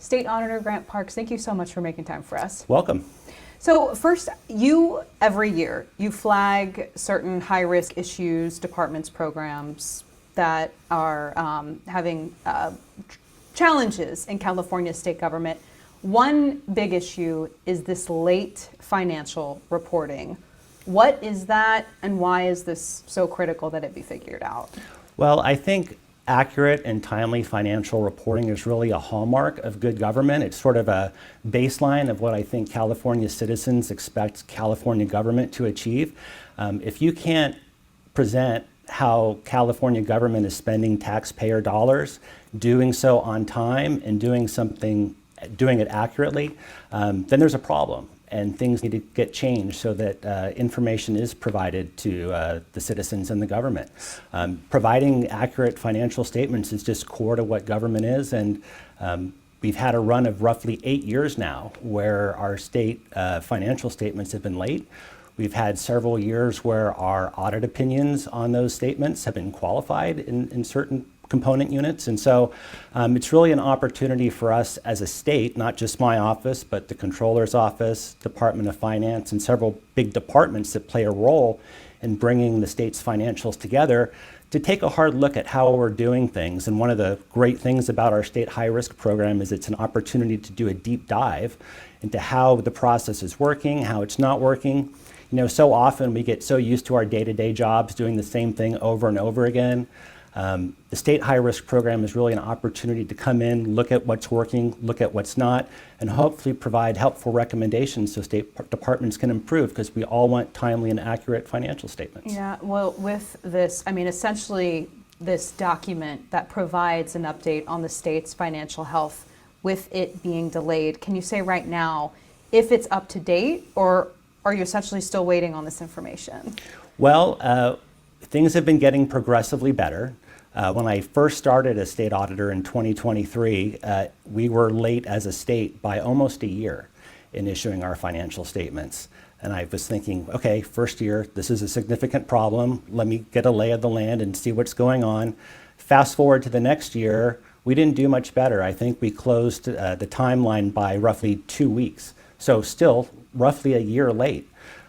State Auditor Grant Parks, thank you so much for making time for us. Welcome. So first, every year, you flag certain high-risk issues, departments, programs that are having challenges in California state government. One big issue is this late financial reporting. What is that, and why is this so critical that it be figured out? Well, I think accurate and timely financial reporting is really a hallmark of good government. It's sort of a baseline of what I think California citizens expect California government to achieve. If you can't present how California government is spending taxpayer dollars, doing so on time and doing it accurately, then there's a problem. And things need to get changed so that information is provided to the citizens and the government. Providing accurate financial statements is just core to what government is, and we've had a run of roughly 8 years now where our state financial statements have been late. We've had several years where our audit opinions on those statements have been qualified in certain component units. And so it's really an opportunity for us as a state, not just my office, but the Controller's Office, Department of Finance, and several big departments that play a role in bringing the state's financials together to take a hard look at how we're doing things. And one of the great things about our state high-risk program is it's an opportunity to do a deep dive into how the process is working, how it's not working. You know, so often we get so used to our day-to-day jobs doing the same thing over and over again. The state high-risk program is really an opportunity to come in, look at what's working, look at what's not, and hopefully provide helpful recommendations so state departments can improve, because we all want timely and accurate financial statements. Yeah, well, with this, I mean, essentially this document that provides an update on the state's financial health with it being delayed, can you say right now if it's up to date, or are you essentially still waiting on this information? Well, things have been getting progressively better. When I first started as state auditor in 2023, we were late as a state by almost a year in issuing our financial statements. And I was thinking, okay, first year, this is a significant problem. Let me get a lay of the land and see what's going on. Fast forward to the next year, we didn't do much better. I think we closed the timeline by roughly 2 weeks. So still roughly a year late.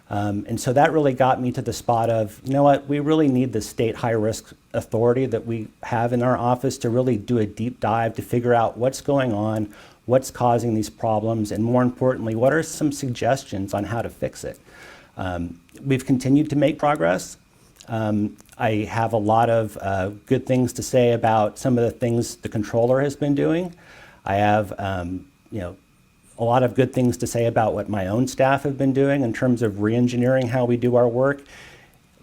And so that really got me to the spot of, you know what, we really need the state high-risk authority that we have in our office to really do a deep dive to figure out what's going on, what's causing these problems, and more importantly, what are some suggestions on how to fix it. We've continued to make progress. I have a lot of good things to say about some of the things the controller has been doing. I have, a lot of good things to say about what my own staff have been doing in terms of re-engineering how we do our work.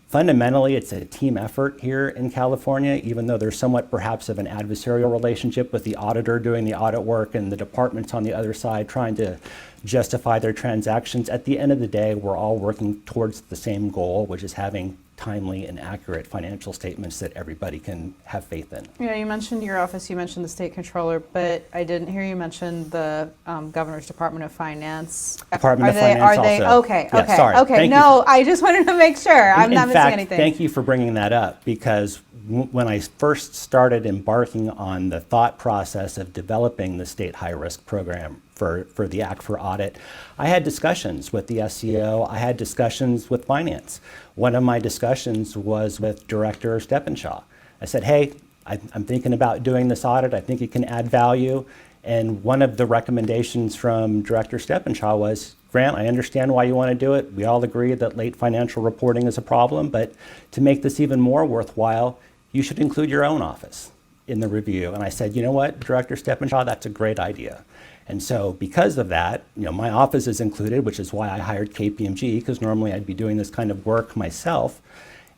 Fundamentally, it's a team effort here in California, even though there's somewhat perhaps of an adversarial relationship with the auditor doing the audit work and the departments on the other side trying to justify their transactions. At the end of the day, we're all working towards the same goal, which is having timely and accurate financial statements that everybody can have faith in. Yeah, you mentioned your office, you mentioned the state controller, but I didn't hear you mention the Governor's Department of Finance. Department of Finance also. Okay, yeah, okay, sorry. okay. No, I just wanted to make sure I'm not missing anything. Thank you for bringing that up, because when I first started embarking on the thought process of developing the state high-risk program for the Act for Audit, I had discussions with the SEO, I had discussions with finance. One of my discussions was with Director Steppenshaw. I said, hey, I'm thinking about doing this audit, I think it can add value. And one of the recommendations from Director Steppenshaw was, Grant, I understand why you want to do it. We all agree that late financial reporting is a problem, but to make this even more worthwhile, you should include your own office in the review. And I said, you know what, Director Steppenshaw, that's a great idea. And so because of that, my office is included, which is why I hired KPMG, because normally I'd be doing this kind of work myself.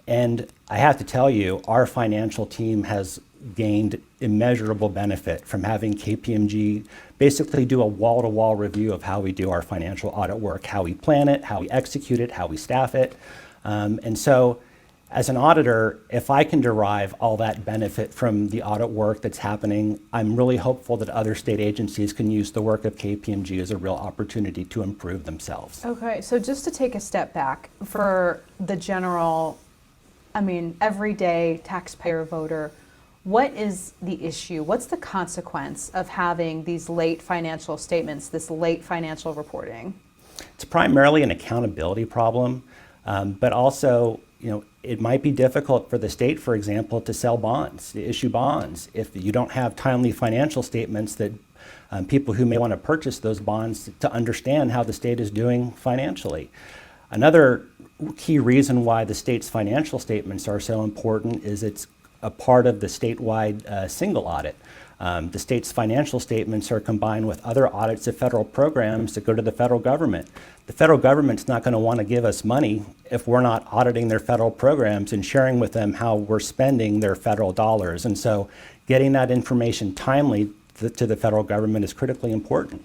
And I have to tell you, our financial team has gained immeasurable benefit from having KPMG basically do a wall-to-wall review of how we do our financial audit work, how we plan it, how we execute it, how we staff it. And so as an auditor, if I can derive all that benefit from the audit work that's happening, I'm really hopeful that other state agencies can use the work of KPMG as a real opportunity to improve themselves. Okay, so just to take a step back, for the general, everyday taxpayer voter, What is the issue? What's the consequence of having these late financial statements, this late financial reporting? It's primarily an accountability problem, but also, it might be difficult for the state, for example, to sell bonds, to issue bonds, if you don't have timely financial statements that people who may want to purchase those bonds to understand how the state is doing financially. Another key reason why the state's financial statements are so important is it's a part of the statewide single audit. The state's financial statements are combined with other audits of federal programs that go to the federal government. The federal government's not going to want to give us money if we're not auditing their federal programs and sharing with them how we're spending their federal dollars. And so getting that information timely to the federal government is critically important.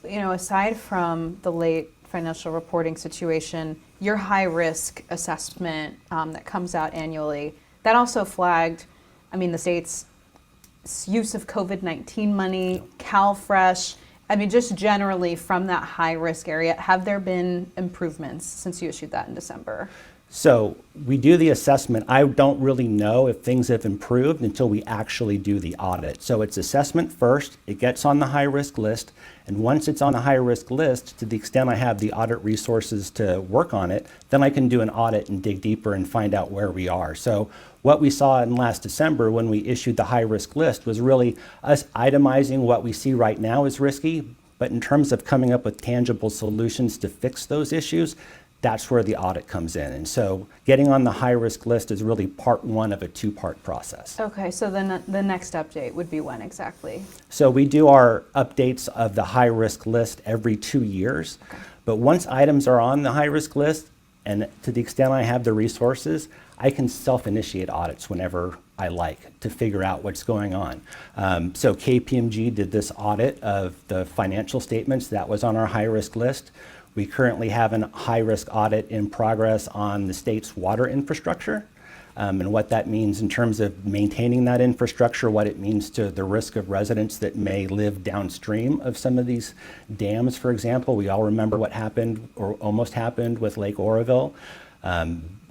Aside from the late financial reporting situation, your high risk assessment that comes out annually, that also flagged, the state's use of COVID-19 money, CalFresh, just generally from that high risk area. Have there been improvements since you issued that in December? So we do the assessment. I don't really know if things have improved until we actually do the audit. So it's assessment first, it gets on the high risk list, and once it's on the high risk list, to the extent I have the audit resources to work on it, then I can do an audit and dig deeper and find out where we are. So what we saw in last December when we issued the high risk list was really us itemizing what we see right now as risky, but in terms of coming up with tangible solutions to fix those issues, that's where the audit comes in. And so getting on the high risk list is really part one of a two-part process. Okay, so then the next update would be when exactly? So we do our updates of the high risk list every 2 years. Okay. But once items are on the high risk list, and to the extent I have the resources, I can self-initiate audits whenever I like to figure out what's going on. So KPMG did this audit of the financial statements that was on our high risk list. We currently have a high-risk audit in progress on the state's water infrastructure and what that means in terms of maintaining that infrastructure, what it means to the risk of residents that may live downstream of some of these dams, for example. We all remember what happened or almost happened with Lake Oroville.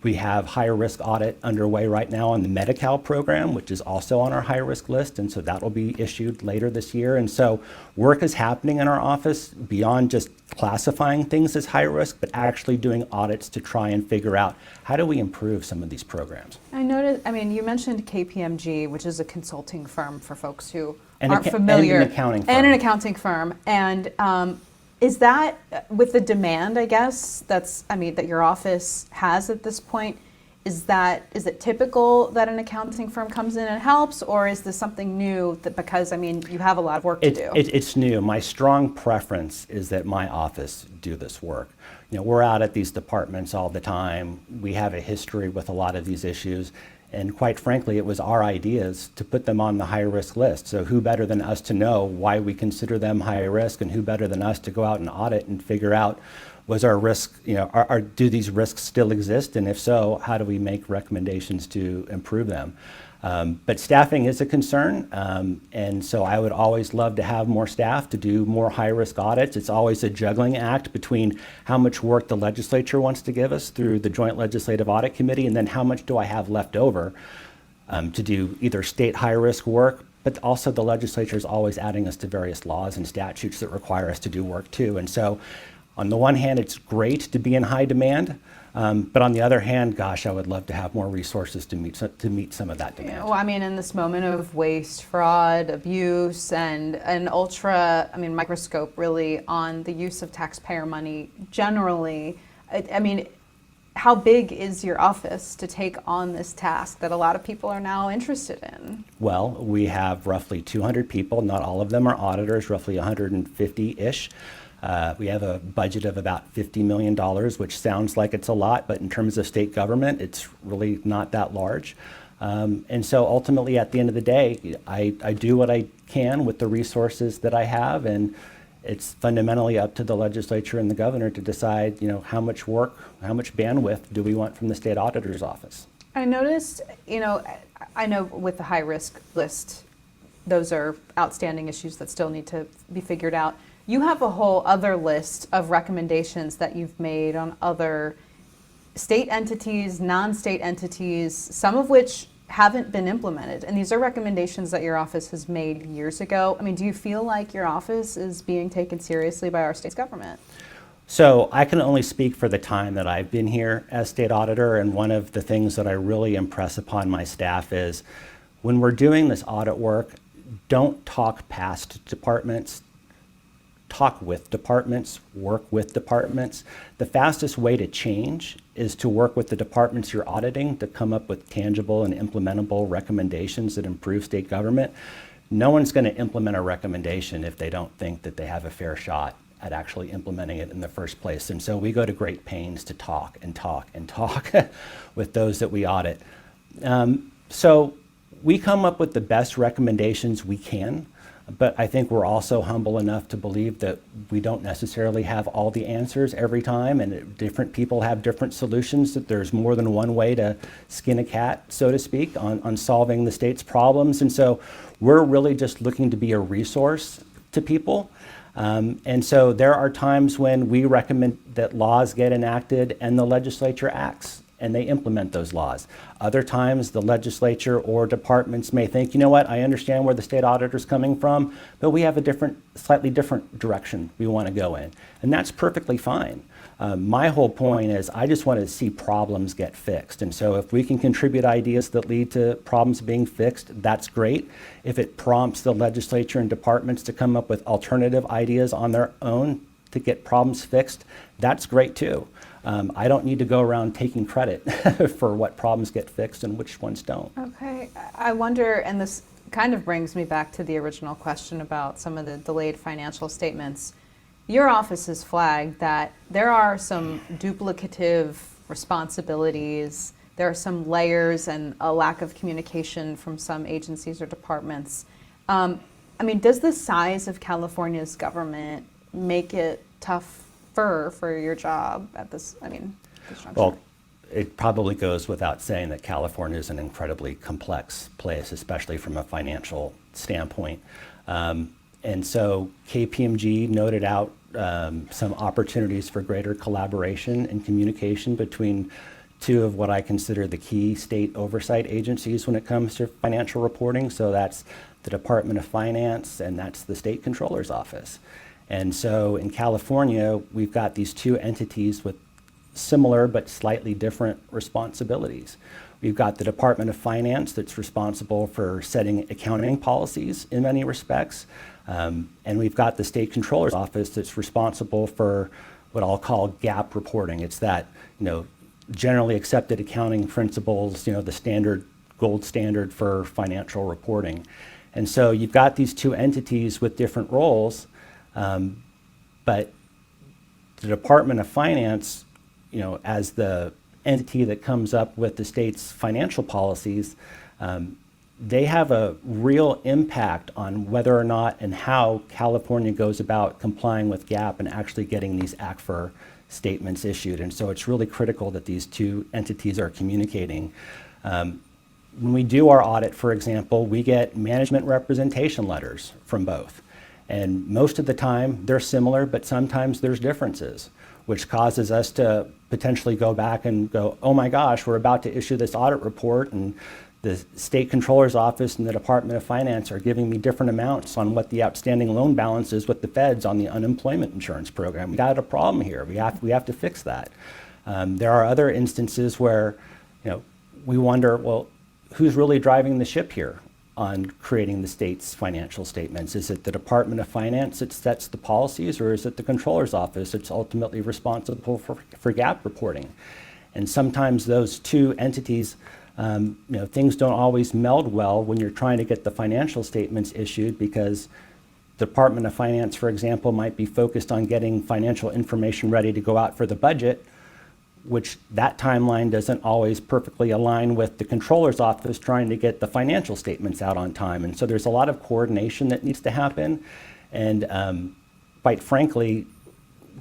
We have higher risk audit underway right now on the Medi-Cal program, which is also on our high risk list, and so that will be issued later this year. And so work is happening in our office beyond just classifying things as high risk, but actually doing audits to try and figure out how do we improve some of these programs. I noticed, you mentioned KPMG, which is a consulting firm for folks who aren't familiar. And an accounting firm. And an accounting firm. And is that with the demand, I guess, that your office has at this point, is it typical that an accounting firm comes in and helps, or is this something new that because you have a lot of work to do? It's new. My strong preference is that my office do this work. We're out at these departments all the time. We have a history with a lot of these issues. And quite frankly, it was our ideas to put them on the high risk list. So who better than us to know why we consider them high risk, and who better than us to go out and audit and figure out, was our risk, do these risks still exist? And if so, how do we make recommendations to improve them? But staffing is a concern, and so I would always love to have more staff to do more high-risk audits. It's always a juggling act between how much work the legislature wants to give us through the Joint Legislative Audit Committee, and then how much do I have left over to do either state high-risk work, but also the legislature is always adding us to various laws and statutes that require us to do work too. And so on the one hand, it's great to be in high demand. But on the other hand, gosh, I would love to have more resources to meet some of that demand. Well, in this moment of waste, fraud, abuse, and an microscope really on the use of taxpayer money generally, how big is your office to take on this task that a lot of people are now interested in? Well, we have roughly 200 people. Not all of them are auditors, roughly 150-ish. We have a budget of about $50 million, which sounds like it's a lot, but in terms of state government, it's really not that large. And so ultimately, at the end of the day, I do what I can with the resources that I have, and it's fundamentally up to the legislature and the governor to decide, how much work, how much bandwidth do we want from the state auditor's office. I noticed, I know with the high risk list, those are outstanding issues that still need to be figured out. You have a whole other list of recommendations that you've made on other state entities, non-state entities, some of which haven't been implemented. And these are recommendations that your office has made years ago. I mean, do you feel like your office is being taken seriously by our state's government? So I can only speak for the time that I've been here as state auditor, and one of the things that I really impress upon my staff is when we're doing this audit work, don't talk past departments, talk with departments, work with departments. The fastest way to change is to work with the departments you're auditing to come up with tangible and implementable recommendations that improve state government. No one's going to implement a recommendation if they don't think that they have a fair shot at actually implementing it in the first place. And so we go to great pains to talk and talk and talk with those that we audit. So we come up with the best recommendations we can, but I think we're also humble enough to believe that we don't necessarily have all the answers every time, and different people have different solutions, that there's more than one way to skin a cat, so to speak, on solving the state's problems. And so we're really just looking to be a resource to people. And so there are times when we recommend that laws get enacted and the legislature acts and they implement those laws. Other times the legislature or departments may think, you know what, I understand where the state auditor's coming from, but we have a slightly different direction we want to go in. And that's perfectly fine. My whole point is I just want to see problems get fixed. And so if we can contribute ideas that lead to problems being fixed, that's great. If it prompts the legislature and departments to come up with alternative ideas on their own to get problems fixed, that's great too. I don't need to go around taking credit for what problems get fixed and which ones don't. Okay, I wonder, and this kind of brings me back to the original question about some of the delayed financial statements. Your office has flagged that there are some duplicative responsibilities, there are some layers and a lack of communication from some agencies or departments. I mean, does the size of California's government make it tougher for your job at this, this juncture? Well, it probably goes without saying that California is an incredibly complex place, especially from a financial standpoint. And so KPMG noted out some opportunities for greater collaboration and communication between two of what I consider the key state oversight agencies when it comes to financial reporting. So that's the Department of Finance and that's the State Controller's Office. And so in California, we've got these two entities with similar but slightly different responsibilities. We've got the Department of Finance that's responsible for setting accounting policies in many respects. And we've got the State Controller's Office that's responsible for what I'll call GAAP reporting. It's that, generally accepted accounting principles, the gold standard for financial reporting. And so you've got these two entities with different roles, but the Department of Finance, as the entity that comes up with the state's financial policies, they have a real impact on whether or not and how California goes about complying with GAAP and actually getting these ACFR statements issued. And so it's really critical that these two entities are communicating. When we do our audit, for example, we get management representation letters from both. And most of the time they're similar, but sometimes there's differences, which causes us to potentially go back and go, oh my gosh, we're about to issue this audit report and the State Controller's Office and the Department of Finance are giving me different amounts on what the outstanding loan balance is with the feds on the unemployment insurance program. We got a problem here. We have to fix that. There are other instances where, we wonder, well, who's really driving the ship here on creating the state's financial statements? Is it the Department of Finance that sets the policies, or is it the Controller's Office that's ultimately responsible for GAAP reporting? And sometimes those two entities, things don't always meld well when you're trying to get the financial statements issued, because the Department of Finance, for example, might be focused on getting financial information ready to go out for the budget, which that timeline doesn't always perfectly align with the Controller's Office trying to get the financial statements out on time. And so there's a lot of coordination that needs to happen. And quite frankly,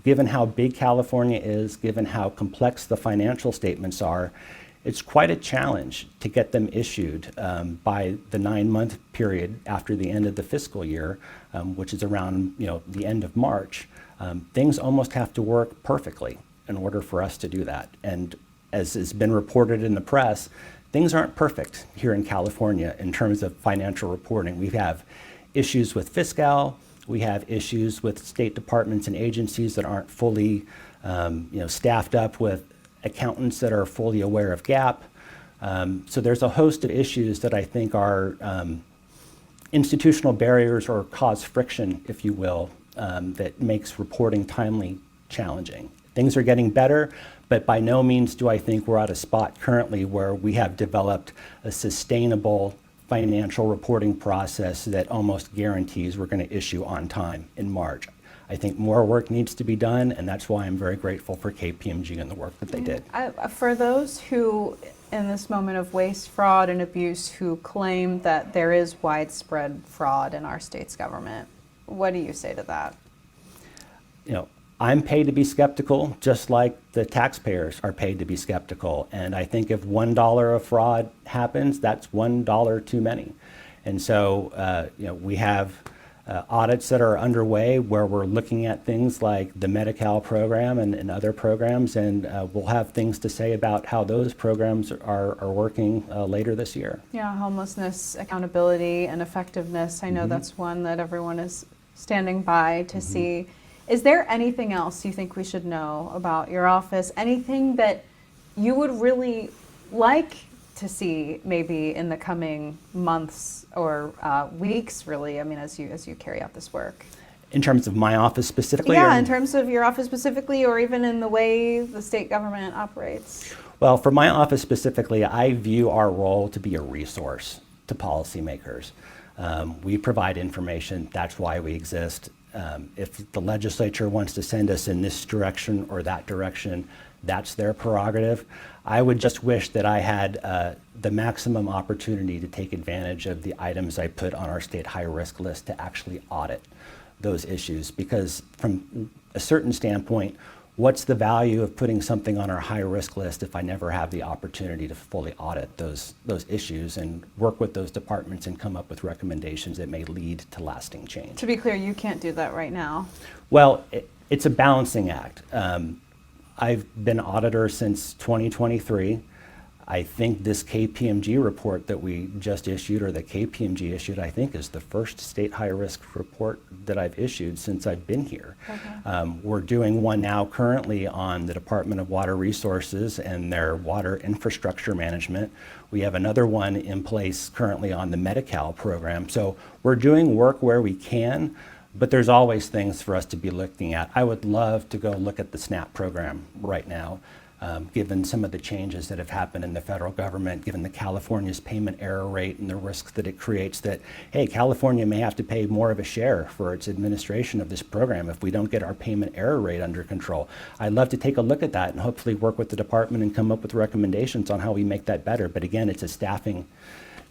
given how big California is, given how complex the financial statements are, it's quite a challenge to get them issued by the 9-month period after the end of the fiscal year, which is around the end of March. Things almost have to work perfectly in order for us to do that. And as has been reported in the press, things aren't perfect here in California in terms of financial reporting. We have issues with fiscal, we have issues with state departments and agencies that aren't fully staffed up with accountants that are fully aware of GAAP. So there's a host of issues that I think are institutional barriers or cause friction, if you will, that makes reporting timely challenging. Things are getting better, but by no means do I think we're at a spot currently where we have developed a sustainable financial reporting process that almost guarantees we're going to issue on time in March. I think more work needs to be done, and that's why I'm very grateful for KPMG and the work that they did. For those who, in this moment of waste, fraud, and abuse, who claim that there is widespread fraud in our state's government, what do you say to that? I'm paid to be skeptical, just like the taxpayers are paid to be skeptical. And I think if $1 of fraud happens, that's $1 too many. And so, we have audits that are underway where we're looking at things like the Medi-Cal program and other programs, and we'll have things to say about how those programs are working later this year. Yeah, homelessness, accountability, and effectiveness. I know that's one that everyone is standing by to see. Is there anything else you think we should know about your office? Anything that you would really like to see maybe in the coming months or weeks, really, I mean, as you carry out this work? In terms of my office specifically? Yeah, in terms of your office specifically, or even in the way the state government operates. Well, for my office specifically, I view our role to be a resource to policymakers. We provide information, that's why we exist. If the legislature wants to send us in this direction or that direction, that's their prerogative. I would just wish that I had the maximum opportunity to take advantage of the items I put on our state high-risk list to actually audit those issues, because from a certain standpoint, what's the value of putting something on our high-risk list if I never have the opportunity to fully audit those issues and work with those departments and come up with recommendations that may lead to lasting change? To be clear, you can't do that right now. Well, it's a balancing act. I've been auditor since 2023. I think this KPMG report that we just issued, or that KPMG issued, I think is the first state high-risk report that I've issued since I've been here. Okay. We're doing one now currently on the Department of Water Resources and their water infrastructure management. We have another one in place currently on the Medi-Cal program. So we're doing work where we can, but there's always things for us to be looking at. I would love to go look at the SNAP program right now. Given some of the changes that have happened in the federal government, given the California's payment error rate and the risks that it creates, that, hey, California may have to pay more of a share for its administration of this program if we don't get our payment error rate under control. I'd love to take a look at that and hopefully work with the department and come up with recommendations on how we make that better. But again, it's a staffing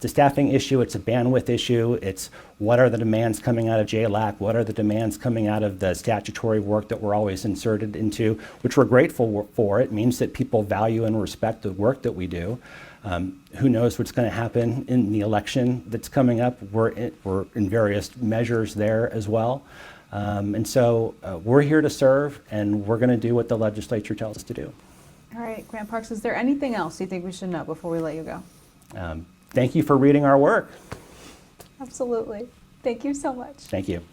issue, it's a bandwidth issue, it's what are the demands coming out of JLAC, what are the demands coming out of the statutory work that we're always inserted into, which we're grateful for. It means that people value and respect the work that we do. Who knows what's going to happen in the election that's coming up. We're in various measures there as well. And so we're here to serve, and we're going to do what the legislature tells us to do. All right, Grant Parks, is there anything else you think we should know before we let you go? Thank you for reading our work. Absolutely. Thank you so much. Thank you.